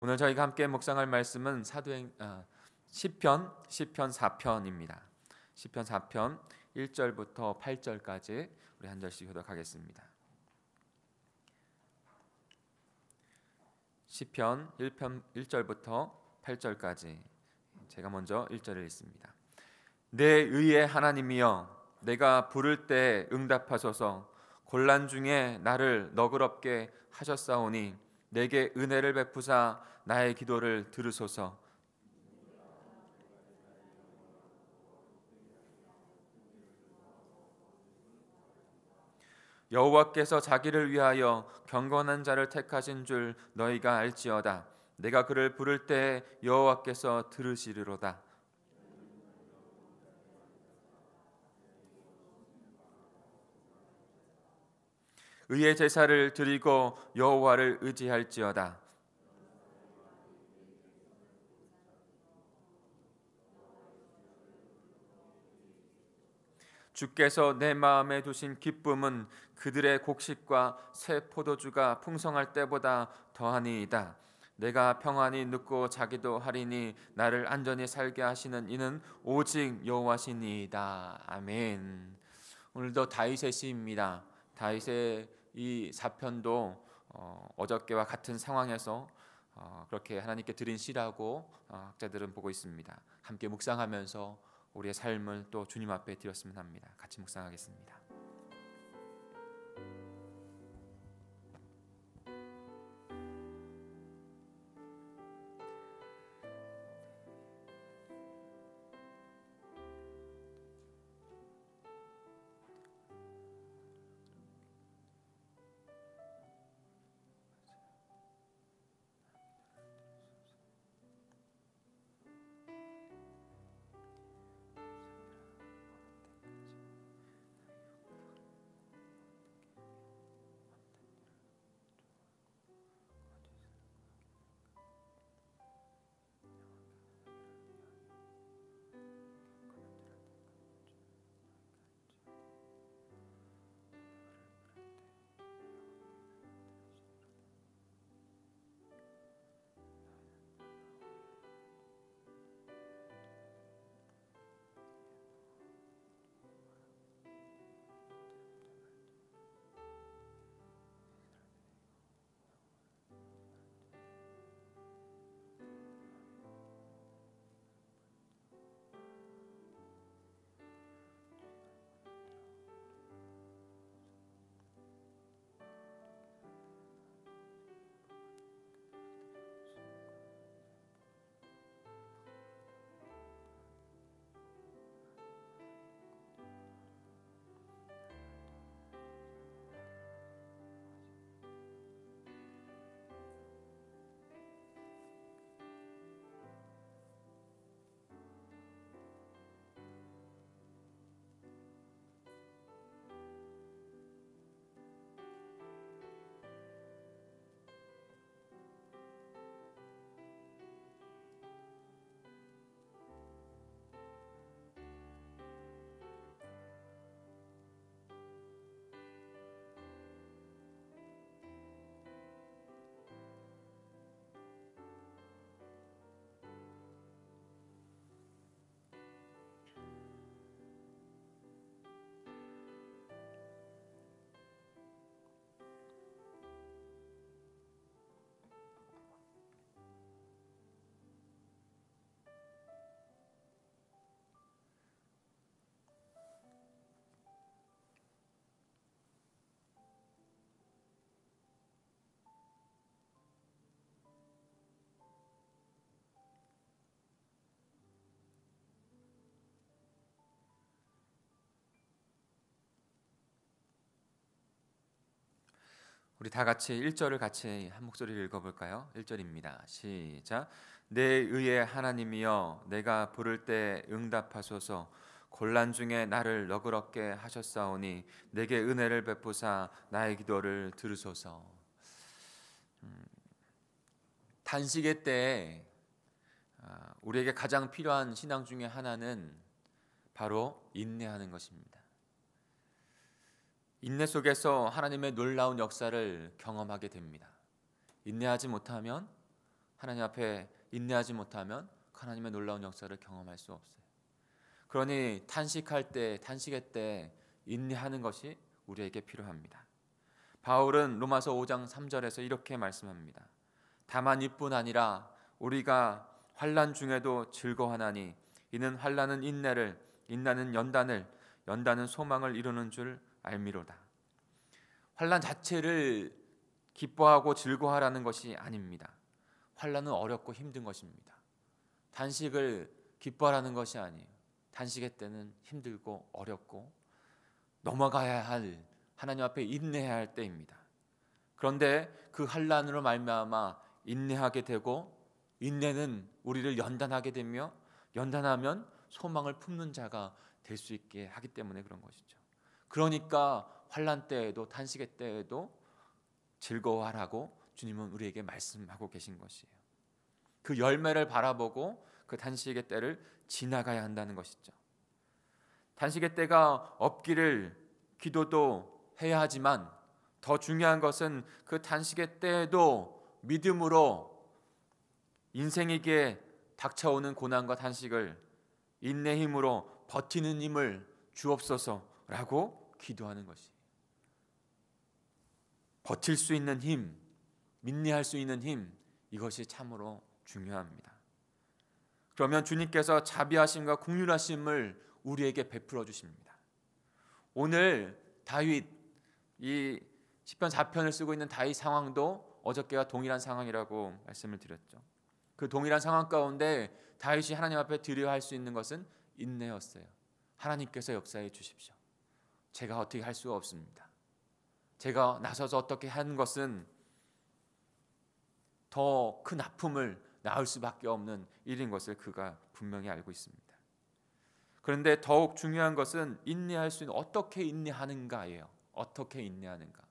오늘 저희가 함께 묵상할 말씀은 시편 4편입니다. 시편 4편 1절부터 8절까지 우리 한 절씩 교독하겠습니다. 시편 1편 1절부터 8절까지 제가 먼저 1절을 읽습니다. 내 의의 하나님이여, 내가 부를 때 응답하소서. 곤란 중에 나를 너그럽게 하셨사오니 내게 은혜를 베푸사 나의 기도를 들으소서. 여호와께서 자기를 위하여 경건한 자를 택하신 줄 너희가 알지어다. 내가 그를 부를 때 여호와께서 들으시리로다. 의의 제사를 드리고 여호와를 의지할지어다. 주께서 내 마음에 두신 기쁨은 그들의 곡식과 새 포도주가 풍성할 때보다 더하니이다. 내가 평안히 눕고 자기도 하리니 나를 안전히 살게 하시는 이는 오직 여호와시니이다. 아멘. 오늘도 다윗의 시입니다. 다윗의 이 4편도 어저께와 같은 상황에서 그렇게 하나님께 드린 시라고 학자들은 보고 있습니다. 함께 묵상하면서 우리의 삶을 또 주님 앞에 드렸으면 합니다. 같이 묵상하겠습니다. 우리 다 같이 1절을 같이 한 목소리를 읽어볼까요? 1절입니다. 시작. 내 의의 하나님이여, 내가 부를 때 응답하소서. 곤란 중에 나를 너그럽게 하셨사오니 내게 은혜를 베푸사 나의 기도를 들으소서. 단식의 때에 우리에게 가장 필요한 신앙 중에 하나는 바로 인내하는 것입니다. 인내 속에서 하나님의 놀라운 역사를 경험하게 됩니다. 인내하지 못하면 하나님 앞에 인내하지 못하면 하나님의 놀라운 역사를 경험할 수 없어요. 그러니 탄식의 때 인내하는 것이 우리에게 필요합니다. 바울은 로마서 5장 3절에서 이렇게 말씀합니다. 다만 이뿐 아니라 우리가 환난 중에도 즐거워하나니 이는 환난은 인내를, 인내는 연단을, 연단은 소망을 이루는 줄 알미로다. 환난 자체를 기뻐하고 즐거워하라는 것이 아닙니다. 환난은 어렵고 힘든 것입니다. 단식을 기뻐하라는 것이 아니에요. 단식의 때는 힘들고 어렵고 넘어가야 할, 하나님 앞에 인내해야 할 때입니다. 그런데 그 환난으로 말미암아 인내하게 되고, 인내는 우리를 연단하게 되며, 연단하면 소망을 품는 자가 될 수 있게 하기 때문에 그런 것이죠. 그러니까 환난 때에도, 탄식의 때에도 즐거워하라고 주님은 우리에게 말씀하고 계신 것이에요. 그 열매를 바라보고 그 탄식의 때를 지나가야 한다는 것이죠. 탄식의 때가 없기를 기도도 해야 하지만 더 중요한 것은 그 탄식의 때에도 믿음으로 인생에게 닥쳐오는 고난과 탄식을 인내 힘으로 버티는 힘을 주옵소서라고 기도하는 것이, 버틸 수 있는 힘, 인내할 수 있는 힘, 이것이 참으로 중요합니다. 그러면 주님께서 자비하심과 긍휼하심을 우리에게 베풀어 주십니다. 오늘 다윗, 이 시편 4편을 쓰고 있는 다윗 상황도 어저께와 동일한 상황이라고 말씀을 드렸죠. 그 동일한 상황 가운데 다윗이 하나님 앞에 드려야 할 수 있는 것은 인내였어요. 하나님께서 역사해 주십시오. 제가 어떻게 할 수가 없습니다. 제가 나서서 어떻게 하는 것은 더 큰 아픔을 낳을 수밖에 없는 일인 것을 그가 분명히 알고 있습니다. 그런데 더욱 중요한 것은 인내할 수 있는, 어떻게 인내하는가예요. 어떻게 인내하는가.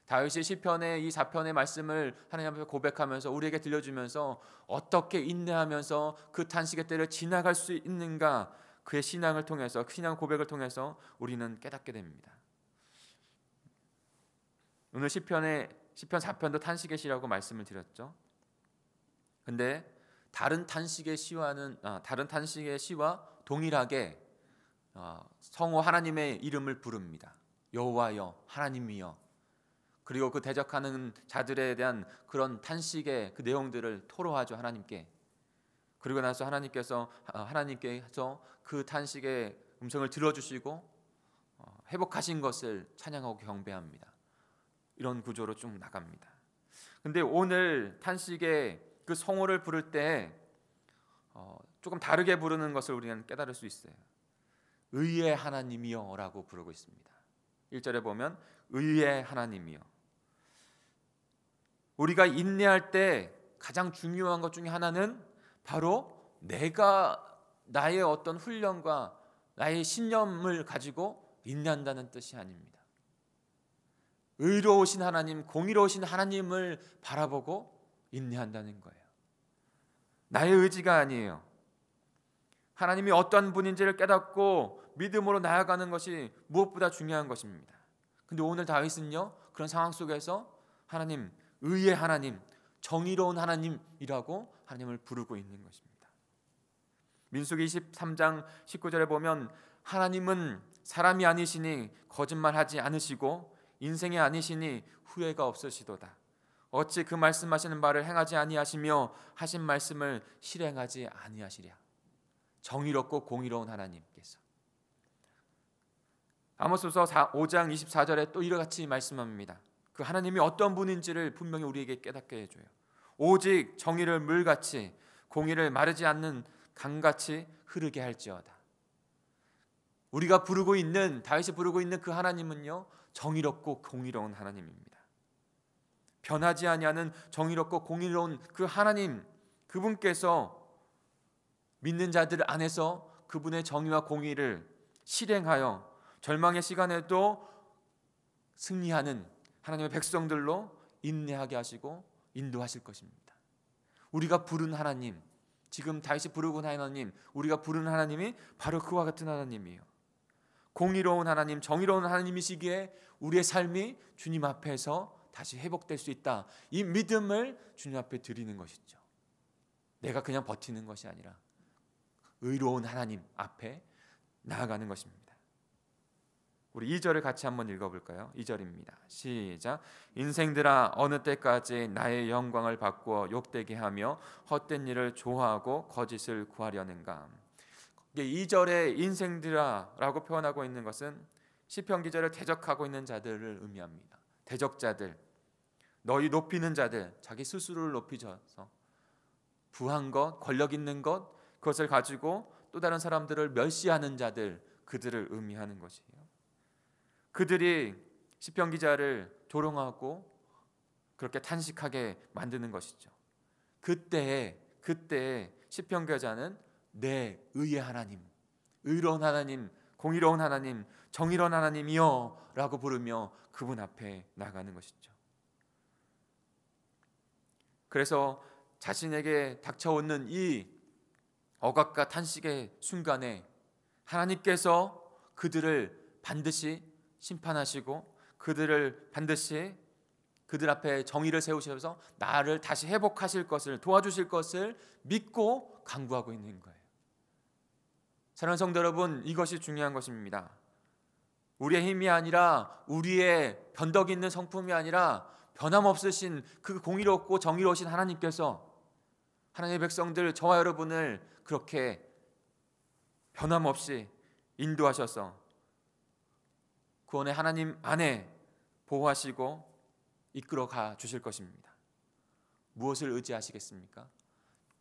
다윗이 시편의 이 4편의 말씀을 하나님 앞에 고백하면서 우리에게 들려주면서 어떻게 인내하면서 그 탄식의 때를 지나갈 수 있는가, 그의 신앙을 통해서, 신앙 고백을 통해서 우리는 깨닫게 됩니다. 오늘 시편 4편도 탄식의 시라고 말씀을 드렸죠. 근데 다른 탄식의 시와 동일하게 성호 하나님의 이름을 부릅니다. 여호와여, 하나님이여. 그리고 그 대적하는 자들에 대한 그런 탄식의 그 내용들을 토로하죠, 하나님께. 그리고 나서 하나님께서 그 탄식의 음성을 들어주시고 회복하신 것을 찬양하고 경배합니다. 이런 구조로 쭉 나갑니다. 근데 오늘 탄식의 그 성호를 부를 때 조금 다르게 부르는 것을 우리는 깨달을 수 있어요. 의의 하나님이여 라고 부르고 있습니다. 1절에 보면 의의 하나님이여. 우리가 인내할 때 가장 중요한 것 중에 하나는 바로 내가 나의 어떤 훈련과 나의 신념을 가지고 인내한다는 뜻이 아닙니다. 의로우신 하나님, 공의로우신 하나님을 바라보고 인내한다는 거예요. 나의 의지가 아니에요. 하나님이 어떤 분인지를 깨닫고 믿음으로 나아가는 것이 무엇보다 중요한 것입니다. 근데 오늘 다윗은요, 그런 상황 속에서 하나님, 의의 하나님, 정의로운 하나님이라고 하나님을 부르고 있는 것입니다. 민수기 23장 19절에 보면 하나님은 사람이 아니시니 거짓말하지 않으시고 인생이 아니시니 후회가 없으시도다. 어찌 그 말씀하시는 바를 행하지 아니하시며 하신 말씀을 실행하지 아니하시랴. 정의롭고 공의로운 하나님께서. 아모스서 5장 24절에 또 이같이 말씀합니다. 그 하나님이 어떤 분인지를 분명히 우리에게 깨닫게 해줘요. 오직 정의를 물같이, 공의를 마르지 않는 강같이 흐르게 할지어다. 우리가 부르고 있는, 다윗이 부르고 있는 그 하나님은요, 정의롭고 공의로운 하나님입니다. 변하지 아니하는 정의롭고 공의로운 그 하나님, 그분께서 믿는 자들 안에서 그분의 정의와 공의를 실행하여 절망의 시간에도 승리하는 하나님의 백성들로 인내하게 하시고 인도하실 것입니다. 우리가 부른 하나님, 지금 다윗이 부르고 있는 하나님, 우리가 부르는 하나님이 바로 그와 같은 하나님이에요. 공의로운 하나님, 정의로운 하나님이시기에 우리의 삶이 주님 앞에서 다시 회복될 수 있다. 이 믿음을 주님 앞에 드리는 것이죠. 내가 그냥 버티는 것이 아니라 의로운 하나님 앞에 나아가는 것입니다. 우리 2절을 같이 한번 읽어볼까요? 2절입니다. 시작. 인생들아 어느 때까지 나의 영광을 바꾸어 욕되게 하며 헛된 일을 좋아하고 거짓을 구하려는가. 2절에 인생들아 라고 표현하고 있는 것은 시편 기자를 대적하고 있는 자들을 의미합니다. 대적자들, 너희 높이는 자들, 자기 스스로를 높이셔서 부한 것, 권력 있는 것, 그것을 가지고 또 다른 사람들을 멸시하는 자들, 그들을 의미하는 것이에요. 그들이 시편 기자를 조롱하고 그렇게 탄식하게 만드는 것이죠. 그때 시편 기자는 내 의의 하나님, 의로운 하나님, 공의로운 하나님, 정의로운 하나님이여 라고 부르며 그분 앞에 나가는 것이죠. 그래서 자신에게 닥쳐오는 이 억압과 탄식의 순간에 하나님께서 그들을 반드시 심판하시고 그들을 반드시 그들 앞에 정의를 세우셔서 나를 다시 회복하실 것을 도와주실 것을 믿고 간구하고 있는 거예요. 사랑하는 성도 여러분, 이것이 중요한 것입니다. 우리의 힘이 아니라 우리의 변덕 있는 성품이 아니라 변함없으신 그 공의롭고 정의로우신 하나님께서 하나님의 백성들 저와 여러분을 그렇게 변함없이 인도하셔서 구원의 하나님 안에 보호하시고 이끌어가 주실 것입니다. 무엇을 의지하시겠습니까?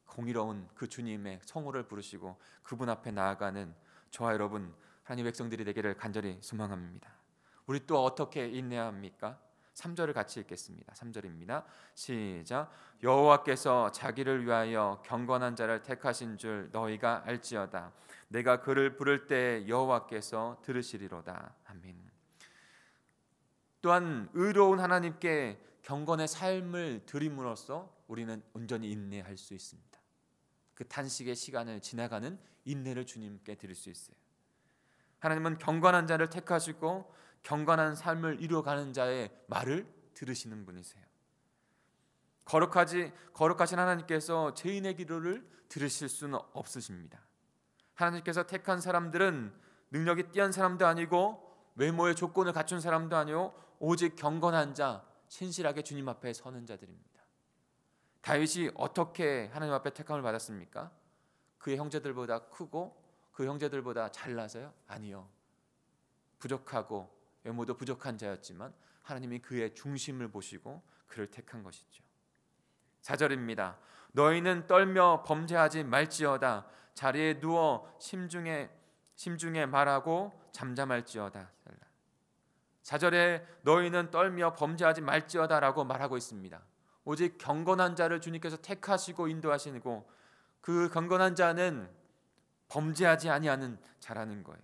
공의로운 그 주님의 성호를 부르시고 그분 앞에 나아가는 저와 여러분 하나님의 백성들이 되기를 간절히 소망합니다. 우리 또 어떻게 인내해야 합니까? 3절을 같이 읽겠습니다. 3절입니다. 시작. 여호와께서 자기를 위하여 경건한 자를 택하신 줄 너희가 알지어다. 내가 그를 부를 때 여호와께서 들으시리로다. 아멘. 또한 의로운 하나님께 경건의 삶을 드림으로써 우리는 온전히 인내할 수 있습니다. 그 탄식의 시간을 지나가는 인내를 주님께 드릴 수 있어요. 하나님은 경건한 자를 택하시고 경건한 삶을 이루어가는 자의 말을 들으시는 분이세요. 거룩하신 하나님께서 죄인의 기도를 들으실 수는 없으십니다. 하나님께서 택한 사람들은 능력이 뛰어난 사람도 아니고 외모의 조건을 갖춘 사람도 아니고 오직 경건한 자, 신실하게 주님 앞에 서는 자들입니다. 다윗이 어떻게 하나님 앞에 택함을 받았습니까? 그의 형제들보다 크고 그 형제들보다 잘나서요? 아니요. 부족하고 외모도 부족한 자였지만 하나님이 그의 중심을 보시고 그를 택한 것이죠. 4절입니다. 너희는 떨며 범죄하지 말지어다. 자리에 누워 심중에 말하고 잠잠할지어다. 4절에 너희는 떨며 범죄하지 말지어다라고 말하고 있습니다. 오직 경건한 자를 주님께서 택하시고 인도하시고 그 경건한 자는 범죄하지 아니하는 자라는 거예요.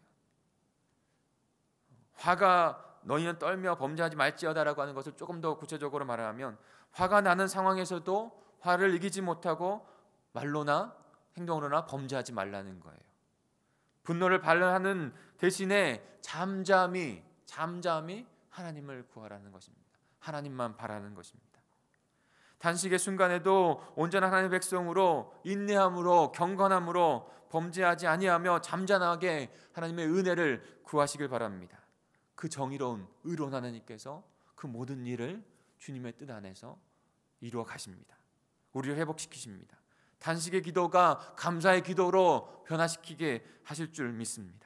화가 너희는 떨며 범죄하지 말지어다라고 하는 것을 조금 더 구체적으로 말하면 화가 나는 상황에서도 화를 이기지 못하고 말로나 행동으로나 범죄하지 말라는 거예요. 분노를 발현하는 대신에 잠잠히 하나님을 구하라는 것입니다. 하나님만 바라는 것입니다. 단식의 순간에도 온전한 하나님의 백성으로 인내함으로 경건함으로 범죄하지 아니하며 잠잠하게 하나님의 은혜를 구하시길 바랍니다. 그 정의로운 의로운 하나님께서 그 모든 일을 주님의 뜻 안에서 이루어 가십니다. 우리를 회복시키십니다. 단식의 기도가 감사의 기도로 변화시키게 하실 줄 믿습니다.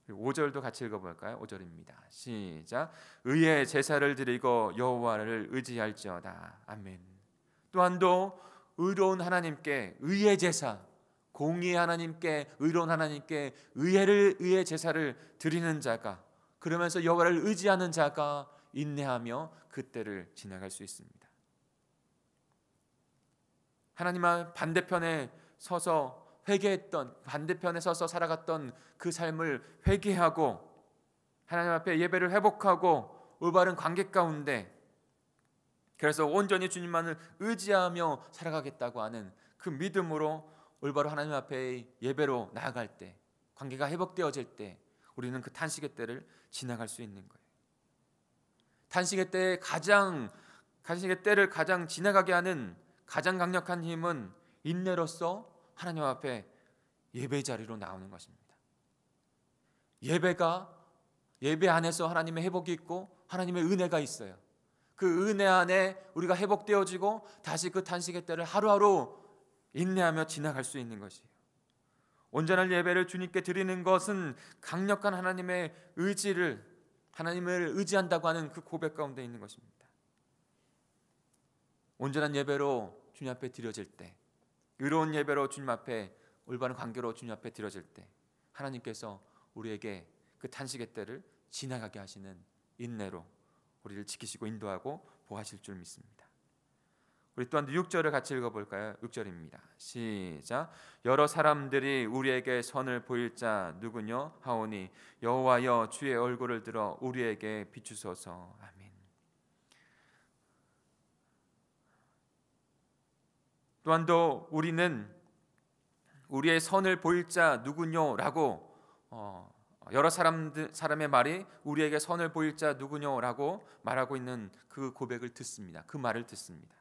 5절도 같이 읽어볼까요? 5절입니다. 시작. 의의 제사를 드리고 여호와를 의지할지어다. 아멘. 또한도 의로운 하나님께 의의 제사, 공의의 하나님께 의로운 하나님께 의의 제사를 드리는 자가, 그러면서 여호와를 의지하는 자가 인내하며 그때를 지나갈 수 있습니다. 하나님의 반대편에 서서 반대편에 서서 살아갔던 그 삶을 회개하고 하나님 앞에 예배를 회복하고 올바른 관계 가운데, 그래서 온전히 주님만을 의지하며 살아가겠다고 하는 그 믿음으로 올바로 하나님 앞에 예배로 나아갈 때, 관계가 회복되어질 때 우리는 그 탄식의 때를 지나갈 수 있는 거예요. 탄식의 때를 가장 지나가게 하는 가장 강력한 힘은 인내로서 하나님 앞에 예배 자리로 나오는 것입니다. 예배 안에서 하나님의 회복이 있고 하나님의 은혜가 있어요. 그 은혜 안에 우리가 회복되어지고 다시 그 탄식의 때를 하루하루 인내하며 지나갈 수 있는 것이에요. 온전한 예배를 주님께 드리는 것은 강력한 하나님의 하나님을 의지한다고 하는 그 고백 가운데 있는 것입니다. 온전한 예배로 주님 앞에 드려질 때, 의로운 예배로 주님 앞에, 올바른 관계로 주님 앞에 드려질 때 하나님께서 우리에게 그 탄식의 때를 지나가게 하시는 인내로 우리를 지키시고 인도하고 보호하실 줄 믿습니다. 우리 또한 6절을 같이 읽어볼까요? 6절입니다. 시작. 여러 사람들이 우리에게 선을 보일 자 누구뇨 하오니 여호와여 주의 얼굴을 들어 우리에게 비추소서. 아멘. 또한도 우리는 우리의 선을 보일 자 누구뇨라고 여러 사람의 말이 우리에게 선을 보일 자 누구뇨라고 말하고 있는 그 고백을 듣습니다. 그 말을 듣습니다.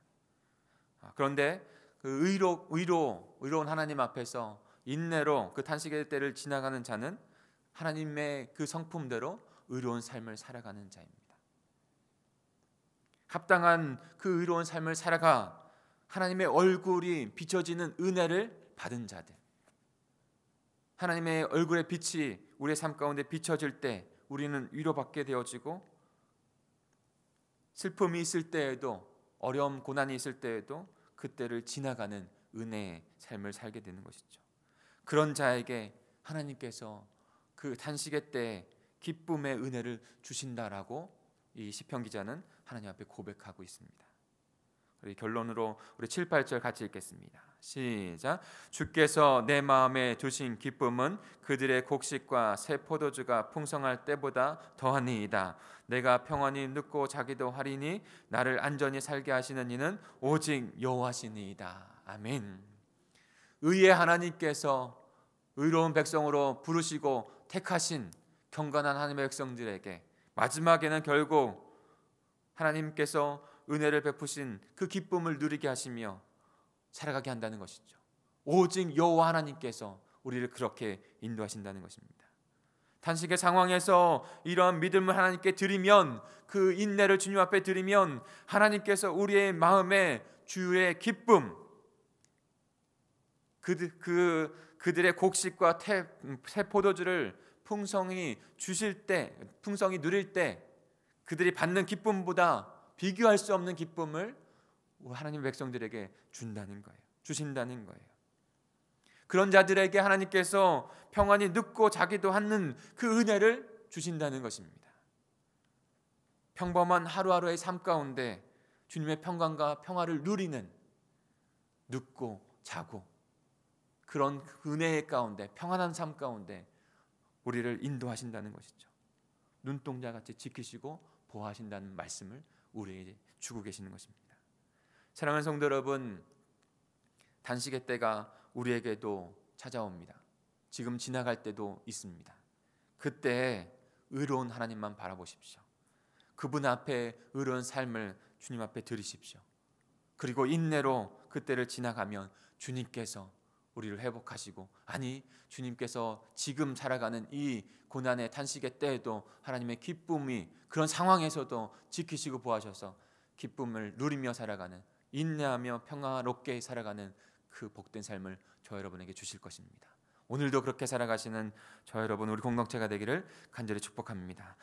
그런데 그 의로운 하나님 앞에서 인내로 그 탄식의 때를 지나가는 자는 하나님의 그 성품대로 의로운 삶을 살아가는 자입니다. 합당한 그 의로운 삶을 살아가 하나님의 얼굴이 비춰지는 은혜를 받은 자들, 하나님의 얼굴의 빛이 우리의 삶 가운데 비춰질 때 우리는 위로받게 되어지고, 슬픔이 있을 때에도, 어려움 고난이 있을 때에도 그때를 지나가는 은혜의 삶을 살게 되는 것이죠. 그런 자에게 하나님께서 그 탄식의 때에 기쁨의 은혜를 주신다라고 이 시편 기자는 하나님 앞에 고백하고 있습니다. 우리 결론으로 우리 7, 8절 같이 읽겠습니다. 시작. 주께서 내 마음에 두신 기쁨은 그들의 곡식과 새 포도주가 풍성할 때보다 더하니이다. 내가 평안히 눕고 자기도 하리니 나를 안전히 살게 하시는 이는 오직 여호와시니이다. 아멘. 의의 하나님께서 의로운 백성으로 부르시고 택하신 경건한 하나님의 백성들에게 마지막에는 결국 하나님께서 은혜를 베푸신 그 기쁨을 누리게 하시며 살아가게 한다는 것이죠. 오직 여호와 하나님께서 우리를 그렇게 인도하신다는 것입니다. 탄식의 상황에서 이러한 믿음을 하나님께 드리면, 그 인내를 주님 앞에 드리면 하나님께서 우리의 마음에 주의 기쁨, 그들의 곡식과 새 포도주를 풍성히 주실 때, 풍성히 누릴 때 그들이 받는 기쁨보다 비교할 수 없는 기쁨을 하나님 백성들에게 주신다는 거예요. 그런 자들에게 하나님께서 평안히 눕고 자기도 하는 그 은혜를 주신다는 것입니다. 평범한 하루하루의 삶 가운데 주님의 평강과 평화를 누리는, 눕고 자고 그런 은혜의 가운데, 평안한 삶 가운데 우리를 인도하신다는 것이죠. 눈동자같이 지키시고 보호하신다는 말씀을 우리에게 주고 계시는 것입니다. 사랑하는 성도 여러분, 단식의 때가 우리에게도 찾아옵니다. 지금 지나갈 때도 있습니다. 그때 의로운 하나님만 바라보십시오. 그분 앞에 의로운 삶을 주님 앞에 드리십시오. 그리고 인내로 그때를 지나가면 주님께서 우리를 회복하시고, 아니 주님께서 지금 살아가는 이 고난의 탄식의 때에도 하나님의 기쁨이 그런 상황에서도 지키시고 보호하셔서 기쁨을 누리며 살아가는, 인내하며 평화롭게 살아가는 그 복된 삶을 저 여러분에게 주실 것입니다. 오늘도 그렇게 살아가시는 저 여러분, 우리 공동체가 되기를 간절히 축복합니다.